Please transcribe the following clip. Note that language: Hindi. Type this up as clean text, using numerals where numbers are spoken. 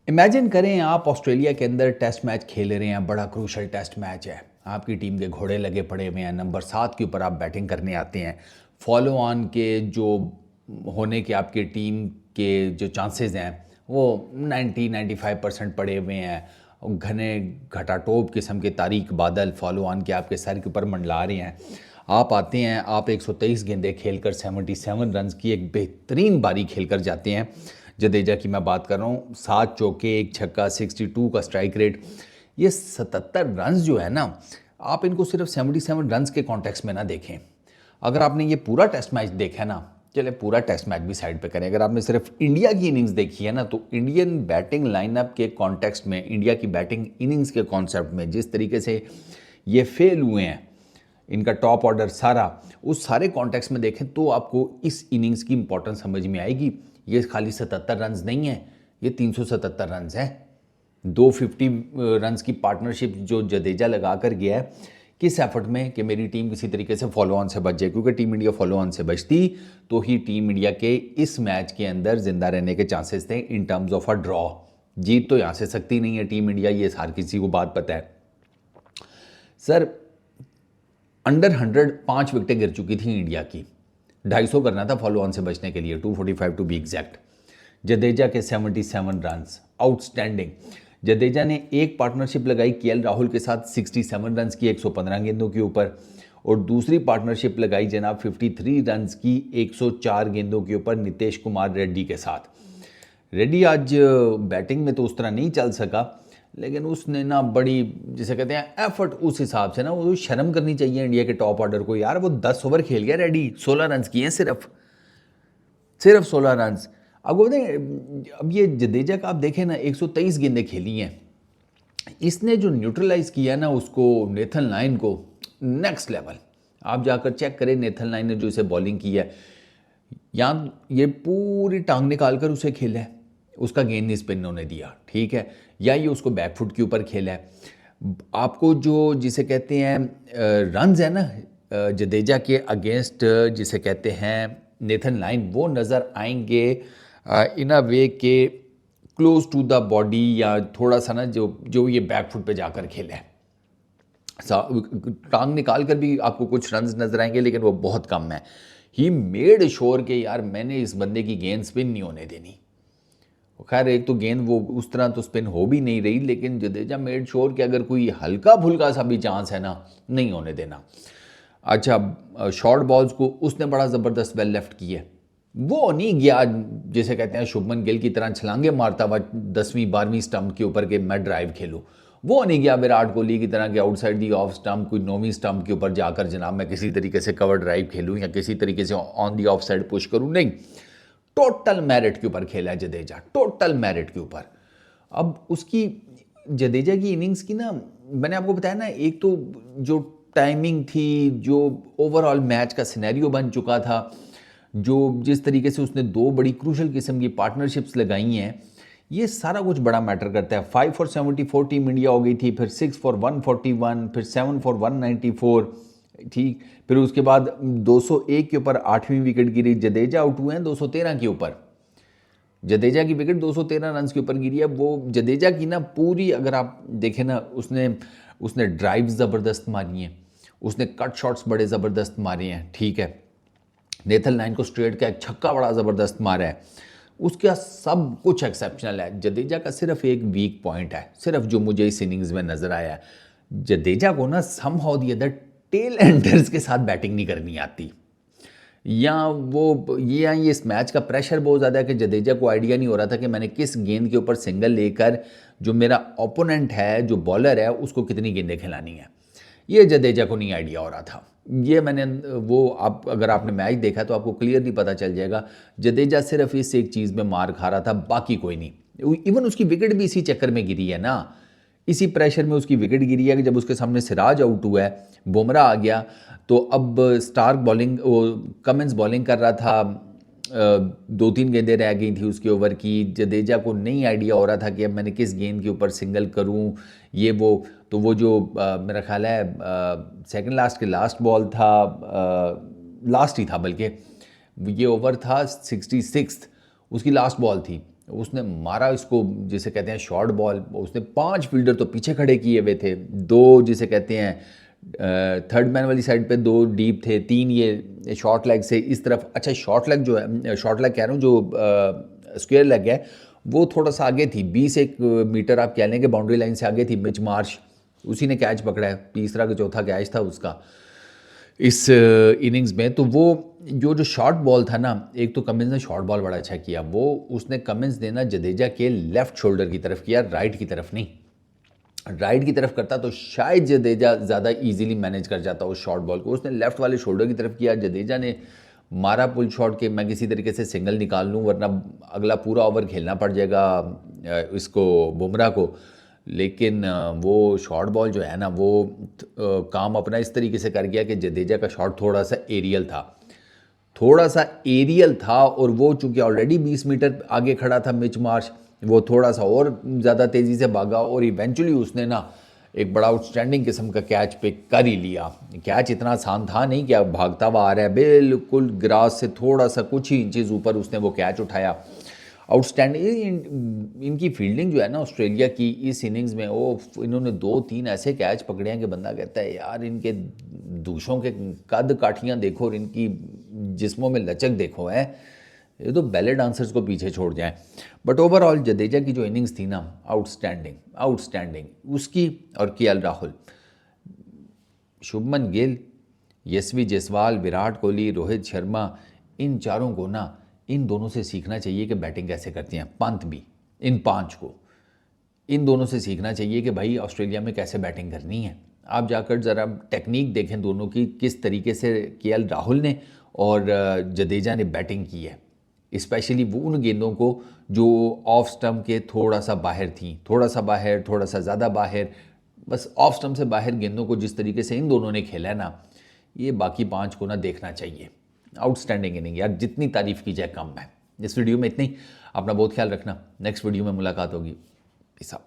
इमेजिन करें आप ऑस्ट्रेलिया के अंदर टेस्ट मैच खेल रहे हैं, बड़ा क्रूशल टेस्ट मैच है। आपकी टीम के घोड़े लगे पड़े हुए हैं, नंबर 7 के ऊपर आप बैटिंग करने आते हैं। फॉलो ऑन के जो होने के आपके टीम के जो चांसेस हैं वो 90-95% पड़े हुए हैं। घने घटाटोप किस्म के तारीक बादल फॉलो ऑन के आपके सर के ऊपर मंडला रहे हैं। आप आते हैं, आप 123 गेंदें खेलकर 77 रन की एक बेहतरीन बारी खेलकर जाते हैं। जडेजा की मैं बात कर रहा हूँ, 7 चौके, 1 छक्का, 62 का स्ट्राइक रेट। ये 77 रन जो है ना, आप इनको सिर्फ 77 रन के कॉन्टेक्स्ट में ना देखें। अगर आपने ये पूरा टेस्ट मैच देखा है ना, चले पूरा टेस्ट मैच भी साइड पे करें, अगर आपने सिर्फ इंडिया की इनिंग्स देखी है ना, तो इंडियन बैटिंग लाइनअप के कॉन्टेक्स्ट में, इंडिया की बैटिंग इनिंग्स के कॉन्सेप्ट में जिस तरीके से ये फेल हुए हैं, इनका टॉप ऑर्डर सारा, उस सारे कॉन्टेक्स्ट में देखें तो आपको इस इनिंग्स की इंपॉर्टेंस समझ में आएगी। ये खाली 77 रन नहीं है, ये 377 रन है। 250 रन की पार्टनरशिप जो जडेजा लगा कर गया है, किस एफर्ट में कि मेरी टीम किसी तरीके से फॉलो ऑन से बच जाए, क्योंकि टीम इंडिया फॉलो ऑन से बचती तो ही टीम इंडिया के इस मैच के अंदर जिंदा रहने के चांसेस थे in terms of a draw. जीत तो यहाँ से सकती नहीं है टीम इंडिया, ये हर किसी को बात पता है। सर, अंडर 100 5 विकेटें गिर चुकी थी इंडिया की। 250 करना था फॉलो ऑन से बचने के लिए, 245 टू बी एग्जैक्ट। जडेजा के 77 रन आउटस्टैंडिंग। जडेजा ने एक पार्टनरशिप लगाई केएल राहुल के साथ 67 रन की 115 गेंदों के ऊपर, और दूसरी पार्टनरशिप लगाई जनाब 53 रन की 104 गेंदों के ऊपर नितेश कुमार रेड्डी के साथ। रेड्डी आज बैटिंग में तो उस तरह नहीं चल सका, लेकिन उसने ना बड़ी, जिसे कहते हैं एफर्ट, उस हिसाब से ना वो शर्म करनी चाहिए इंडिया के टॉप ऑर्डर को। यार वो 10 ओवर खेल गया रेड्डी, 16 रन किए सिर्फ 16 रन। अब बताएं, अब ये जडेजा का आप देखें ना, 123 गेंदें खेली हैं, इसने जो न्यूट्रलाइज किया ना उसको, नेथन लाइन को, नेक्स्ट लेवल। आप जाकर चेक करें नेथन लाइन ने जो इसे बॉलिंग की है, यहाँ ये पूरी टांग निकाल कर उसे खेला है, उसका गेंद नहीं स्पिन होने दिया, ठीक है, या ये उसको बैकफुट के ऊपर खेला है। आपको जो जिसे कहते हैं रन्स है ना जडेजा के अगेंस्ट, जिसे कहते हैं नेथन लाइन, वो नज़र आएंगे इन अ वे के क्लोज टू द बॉडी, या थोड़ा सा ना जो ये बैकफुट पे जाकर खेला है। टांग निकाल कर भी आपको कुछ रन्स नजर आएंगे, लेकिन वो बहुत कम है। ही मेड श्योर के यार मैंने इस बंदे की गेंद स्पिन नहीं होने देनी। खैर एक तो गेंद वो उस तरह तो स्पिन हो भी नहीं रही, लेकिन जडेजा मेड श्योर कि अगर कोई हल्का फुल्का सा भी चांस है ना, नहीं होने देना। अच्छा, शॉर्ट बॉल्स को उसने बड़ा ज़बरदस्त वेल लेफ्ट किया, वो नहीं गया जिसे कहते हैं शुभमन गिल की तरह छलांगे मारता हुआ 10वीं 12वीं स्टंप के ऊपर के मैं ड्राइव खेलूँ, वो नहीं गया विराट कोहली की तरह के आउटसाइड दी ऑफ स्टंप कोई 9वीं स्टंप के ऊपर जाकर जनाब मैं किसी तरीके से कवर ड्राइव खेलूँ या किसी तरीके से on the of side push करूँ, नहीं। टोटल मेरिट के ऊपर खेला है जडेजा, टोटल मेरिट के ऊपर। अब उसकी जडेजा की इनिंग्स की ना, मैंने आपको बताया ना, एक तो जो टाइमिंग थी, जो ओवरऑल मैच का सिनेरियो बन चुका था, जो जिस तरीके से उसने 2 बड़ी क्रूशल किस्म की पार्टनरशिप्स लगाई हैं, ये सारा कुछ बड़ा मैटर करता है। 5 फॉर 74 टीम इंडिया हो गई थी, फिर 6 फॉर 141, फिर 7 फॉर 194, ठीक। फिर उसके बाद 201 के ऊपर 8वीं विकेट गिरी, जडेजा आउट हुए हैं 213 के ऊपर। जडेजा की विकेट 213 रन के ऊपर गिरी है। वो जडेजा की ना पूरी, अगर आप देखें ना, उसने ड्राइव ज़बरदस्त मारी हैं, उसने कट शॉट्स बड़े ज़बरदस्त मारे हैं, ठीक है। नेथन लाइन को स्ट्रेट का एक छक्का बड़ा ज़बरदस्त मारा है, उसका सब कुछ एक्सेप्शनल है। जडेजा का सिर्फ एक वीक पॉइंट है, सिर्फ जो मुझे इस इनिंग्स में नज़र आया है, जडेजा को ना somehow the other tell Anders के साथ बैटिंग नहीं करनी आती, या वो ये इस मैच का प्रेशर बहुत ज़्यादा है कि जडेजा को आइडिया नहीं हो रहा था कि मैंने किस गेंद के ऊपर सिंगल लेकर जो मेरा ओपोनेंट है, जो बॉलर है, उसको कितनी गेंदें खिलानी है। ये जडेजा को नहीं आइडिया हो रहा था। ये मैंने वो, आप अगर आपने मैच देखा तो आपको क्लियरली पता चल जाएगा, जडेजा सिर्फ इस एक चीज़ में मार खा रहा था, बाकी कोई नहीं। इवन उसकी विकेट भी इसी चक्कर में गिरी है ना, इसी प्रेशर में उसकी विकेट गिरी है कि जब उसके सामने सिराज आउट हुआ है, बुमराह आ गया, तो अब स्टार्क बॉलिंग, वो कमिंस बॉलिंग कर रहा था, 2-3 गेंदें रह गई थी उसके ओवर की। जडेजा को नहीं आइडिया हो रहा था कि अब मैंने किस गेंद के ऊपर सिंगल करूं, ये वो। तो वो जो मेरा ख्याल है सेकंड लास्ट के लास्ट बॉल था, लास्ट ही था बल्कि, ये ओवर था 66, उसकी लास्ट बॉल थी, उसने मारा इसको, जिसे कहते हैं शॉर्ट बॉल। उसने 5 फील्डर तो पीछे खड़े किए हुए थे, 2 जिसे कहते हैं थर्ड मैन वाली साइड पे 2 डीप थे, 3 ये शॉर्ट लेग से इस तरफ। अच्छा, शॉर्ट लेग जो है, शॉर्ट लेग कह रहा हूँ, जो स्क्वायर लेग है वो थोड़ा सा आगे थी, 20 मीटर आप कह लें कि बाउंड्री लाइन से आगे थी। मिच मार्श उसी ने कैच पकड़ा है, तीसरा का चौथा कैच था उसका इस इनिंग्स में। तो वो जो शॉर्ट बॉल था ना, एक तो कमिंस ने शॉर्ट बॉल बड़ा अच्छा किया, वो उसने कमिंस ने ना जडेजा के लेफ्ट शोल्डर की तरफ किया, राइट की तरफ नहीं। राइट की तरफ करता तो शायद जडेजा ज़्यादा इजीली मैनेज कर जाता उस शॉर्ट बॉल को। उसने लेफ्ट वाले शोल्डर की तरफ किया, जडेजा ने मारा पुल शॉट के मैं किसी तरीके से सिंगल निकाल लूँ, वरना अगला पूरा ओवर खेलना पड़ जाएगा इसको, बुमराह को। लेकिन वो शॉर्ट बॉल जो है ना, वो काम अपना इस तरीके से कर गया कि जडेजा का शॉट थोड़ा सा एरियल था, थोड़ा सा एरियल था। और वो चूंकि ऑलरेडी 20 मीटर आगे खड़ा था मिच मार्श, वो थोड़ा सा और ज़्यादा तेज़ी से भागा और इवेंचुअली उसने ना एक बड़ा आउटस्टैंडिंग किस्म का कैच पिक कर ही लिया। कैच इतना आसान था नहीं कि अब भागता हुआ आ रहा है, बिल्कुल ग्रास से थोड़ा सा कुछ ही इंचेस ऊपर उसने वो कैच उठाया। आउटस्टैंडिंग इनकी फील्डिंग जो है ना ऑस्ट्रेलिया की इस इनिंग्स में, वो इन्होंने 2-3 ऐसे कैच पकड़े हैं कि बंदा कहता है यार इनके दूसरों के कद काठियाँ देखो और इनकी जिस्मों में लचक देखो है, ये तो बैले डांसर्स को पीछे छोड़ जाएं। बट ओवरऑल जडेजा की जो इनिंग्स थी ना, आउटस्टैंडिंग उसकी, और केएल राहुल, शुभमन गिल, यशवी जायसवाल, विराट कोहली, रोहित शर्मा, इन चारों को ना, इन दोनों से सीखना चाहिए कि बैटिंग कैसे करती हैं। पंत भी, इन 5 को, इन दोनों से सीखना चाहिए कि भाई ऑस्ट्रेलिया में कैसे बैटिंग करनी है। आप जाकर ज़रा टेक्निक देखें दोनों की, किस तरीके से केएल राहुल ने और जडेजा ने बैटिंग की है, स्पेशली वो उन गेंदों को जो ऑफ स्टम्प के थोड़ा सा बाहर थी, थोड़ा सा बाहर, थोड़ा सा ज़्यादा बाहर, बस ऑफ स्टम्प से बाहर गेंदों को जिस तरीके से इन दोनों ने खेला है ना, ये बाकी 5 को ना देखना चाहिए। आउटस्टैंडिंग इनिंग यार, जितनी तारीफ़ की जाए कम है। इस वीडियो में इतनी, अपना बहुत ख्याल रखना, नेक्स्ट वीडियो में मुलाकात होगी। Peace out.